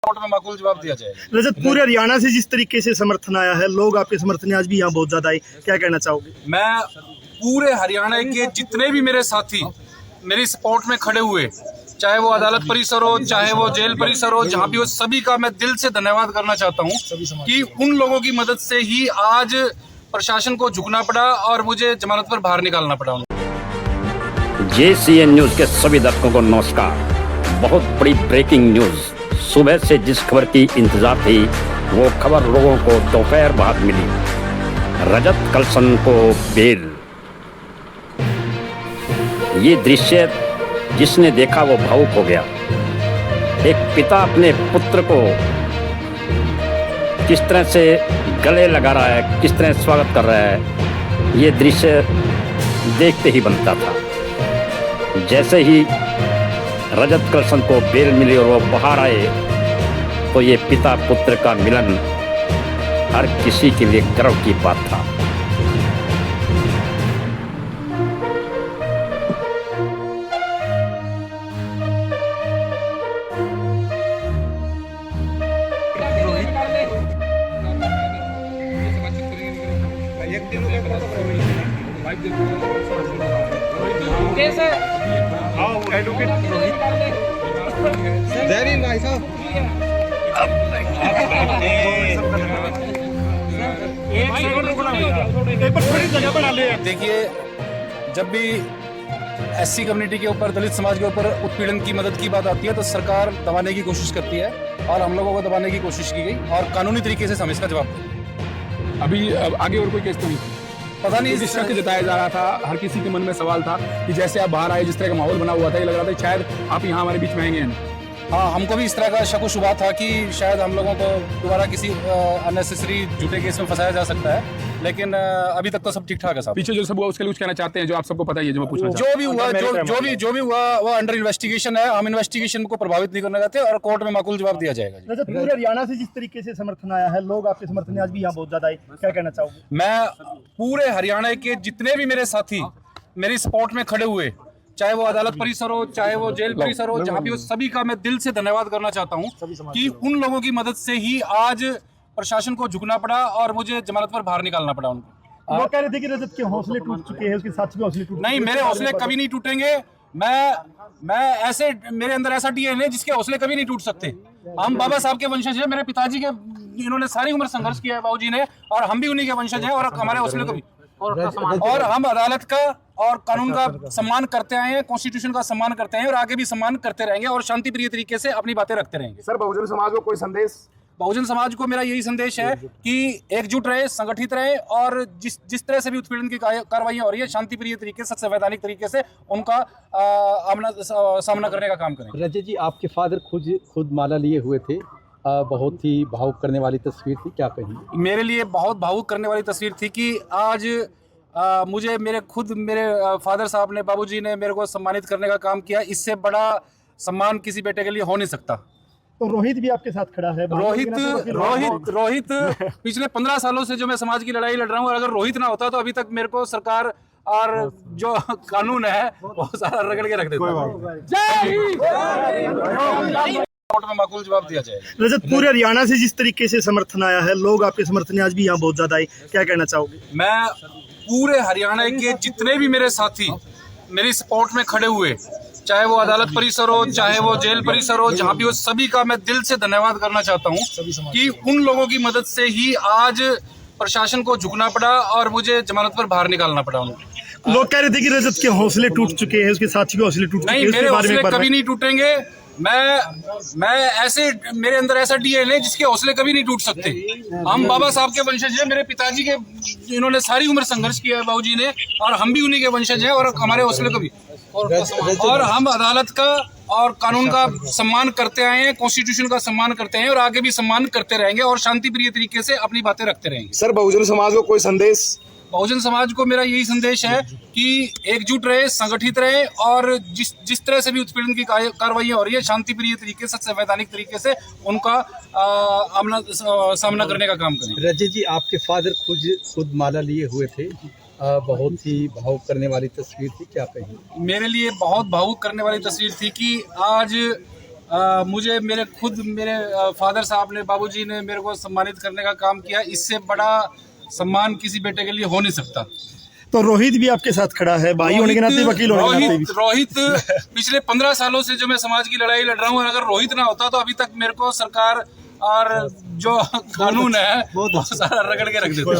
Court में माकूल जवाब दिया जाएगा। रजत, पूरे हरियाणा से जिस तरीके से समर्थन आया है, लोग आपके समर्थन आज भी यहाँ बहुत ज्यादा आए, क्या कहना चाहोगे? मैं पूरे हरियाणा के जितने भी मेरे साथी मेरी सपोर्ट में खड़े हुए, चाहे वो अदालत परिसर हो, चाहे वो जेल परिसर हो, जहाँ भी हो, सभी का मैं दिल से धन्यवाद करना चाहता हूँ कि उन लोगों की मदद से ही आज प्रशासन को झुकना पड़ा और मुझे जमानत पर बाहर निकालना पड़ा। JCN न्यूज के सभी दर्शकों को नमस्कार। बहुत बड़ी ब्रेकिंग न्यूज। सुबह से जिस खबर की इंतजार थी वो खबर लोगों को दोपहर बाद मिली। रजत कलसन को बेल। ये दृश्य जिसने देखा वो भावुक हो गया। एक पिता अपने पुत्र को किस तरह से गले लगा रहा है, किस तरह स्वागत कर रहा है, ये दृश्य देखते ही बनता था। जैसे ही रजत कलसन को बेल मिली और वो बाहर आए तो ये पिता पुत्र का मिलन हर किसी के लिए गर्व की बात था। देखिए, जब भी SC कम्युनिटी के ऊपर, दलित समाज के ऊपर उत्पीड़न की मदद की बात आती है तो सरकार दबाने की कोशिश करती है और हम लोगों को दबाने की कोशिश की गई और कानूनी तरीके से हम इसका जवाब देंगे। अभी आगे और कोई केस तो नहीं? पता नहीं, जिस शक जताया जा रहा था, हर किसी के मन में सवाल था कि जैसे आप बाहर आए, जिस तरह का माहौल बना हुआ था, ये लग रहा था शायद आप यहाँ हमारे बीच में आएंगे। हाँ, हमको भी इस तरह का शक शुबा था कि शायद हम लोगों को दोबारा किसी अननेसेसरी झूठे केस में फंसाया जा सकता है, लेकिन अभी तक तो सब ठीक ठाक है साहब। पीछे जो सब हुआ उसके लिए कुछ कहना चाहते हैं, जो आप सबको पता ही है, जो मैं पूछना जो भी हुआ वो अंडर इन्वेस्टिगेशन है। हम इन्वेस्टिगेशन को प्रभावित नहीं करना चाहते और कोर्ट में माकूल जवाब दिया जाएगा। रजत, पूरे हरियाणा से जिस तरीके से समर्थन आया है, लोग आपके समर्थन आज भी यहाँ बहुत ज्यादा आए, क्या कहना चाहोगे? मैं पूरे हरियाणा के जितने भी मेरे साथी मेरी सपोर्ट में खड़े हुए, चाहे वो अदालत परिसर हो, चाहे वो जेल परिसर हो, जहाँ भी हो, सभी का मैं दिल से धन्यवाद करना चाहता हूँ कि उन लोगों की मदद से ही आज प्रशासन को झुकना पड़ा और मुझे जमानत पर बाहर निकालना पड़ा उनको। वो कह रहे थे कि रजत के हौसले टूट चुके हैं, उसके साथी के हौसले टूट नहीं, मेरे हौसले कभी नहीं टूटेंगे। मैं ऐसे, मेरे अंदर ऐसा DNA है जिसके हौसले कभी नहीं टूट सकते। हम बाबा साहब के वंशज हैं, मेरे पिताजी के, इन्होंने सारी उम्र संघर्ष किया है बाबूजी ने, और हम भी उन्हीं के वंशज हैं और हमारे हौसले कभी, और हम अदालत का और कानून का सम्मान करते आए हैं, कॉन्स्टिट्यूशन का सम्मान करते हैं और आगे भी सम्मान करते रहेंगे और शांति प्रिय तरीके से अपनी बातें रखते रहेंगे। सर, बहुजन समाज को कोई संदेश? बहुजन समाज को मेरा यही संदेश है कि एकजुट रहे, संगठित रहे और जिस तरह से भी उत्पीड़न की कार्रवाई हो रही है, शांति प्रिय तरीके से, संवैधानिक तरीके से उनका सामना करने का काम करें। रजत जी, आपके फादर खुद माला लिए हुए थे, बहुत ही भावुक करने वाली तस्वीर थी, क्या कहेंगे? मेरे लिए बहुत भावुक करने वाली तस्वीर थी कि आज मुझे मेरे फादर साहब ने, बाबूजी ने मेरे को सम्मानित करने का काम किया। इससे बड़ा सम्मान किसी बेटे के लिए हो नहीं सकता। तो रोहित भी आपके साथ खड़ा है। रोहित पिछले 15 सालों से जो मैं समाज की लड़ाई लड़ रहा हूँ, और अगर रोहित ना होता तो अभी तक मेरे को सरकार और जो कानून है वो सारा रगड़ के रख देता। कोर्ट में माकूल जवाब दिया जाएगा। रजत, पूरे हरियाणा से जिस तरीके से समर्थन आया है, लोग आपके समर्थन आज भी यहाँ बहुत ज्यादा आए, क्या कहना चाहोगे? मैं पूरे हरियाणा के जितने भी मेरे साथी मेरी सपोर्ट में खड़े हुए, चाहे वो अदालत परिसर हो, चाहे वो जेल परिसर हो, जहाँ भी हो, सभी का मैं दिल से धन्यवाद करना चाहता हूँ कि उन लोगों की मदद से ही आज प्रशासन को झुकना पड़ा और मुझे जमानत पर बाहर निकालना पड़ा उनको। लोग कह रहे थे कि रजत के हौसले टूट चुके हैं, उसके साथी के हौसले टूट चुके हैं। नहीं, मेरे हौसले कभी नहीं टूटेंगे। मैं ऐसे, मेरे अंदर ऐसा DNA है जिसके हौसले कभी नहीं टूट सकते। हम बाबा साहब के वंशज हैं, मेरे पिताजी के, इन्होंने सारी उम्र संघर्ष किया है बाबूजी ने, और हम भी उन्हीं के वंशज हैं और हमारे हौसले कभी, और हम अदालत का और कानून का सम्मान करते आए हैं, कॉन्स्टिट्यूशन का सम्मान करते हैं और आगे भी सम्मान करते रहेंगे और शांति प्रिय तरीके से अपनी बातें रखते रहेंगे। सर, बहुजन समाज को कोई संदेश? बहुजन समाज को मेरा यही संदेश है कि एकजुट रहे, संगठित रहे और जिस तरह से भी उत्पीड़न की कार्रवाई हो रही है, शांति प्रिय तरीके से, संवैधानिक तरीके से उनका सामना करने का काम करें। रजत जी, आपके फादर खुद माला लिए हुए थे, बहुत ही भावुक करने वाली तस्वीर थी, क्या कहेंगे? मेरे लिए बहुत भावुक करने वाली तस्वीर थी कि आज मुझे मेरे फादर साहब ने, बाबूजी ने मेरे को सम्मानित करने का काम किया। इससे बड़ा सम्मान किसी बेटे के लिए हो नहीं सकता। तो रोहित भी आपके साथ खड़ा है, भाई होने के नाते, वकील होने के नाते भी। रोहित पिछले 15 सालों से जो मैं समाज की लड़ाई लड़ रहा हूँ, और अगर रोहित ना होता तो अभी तक मेरे को सरकार और जो कानून है वो सारा रगड़ के रख देता।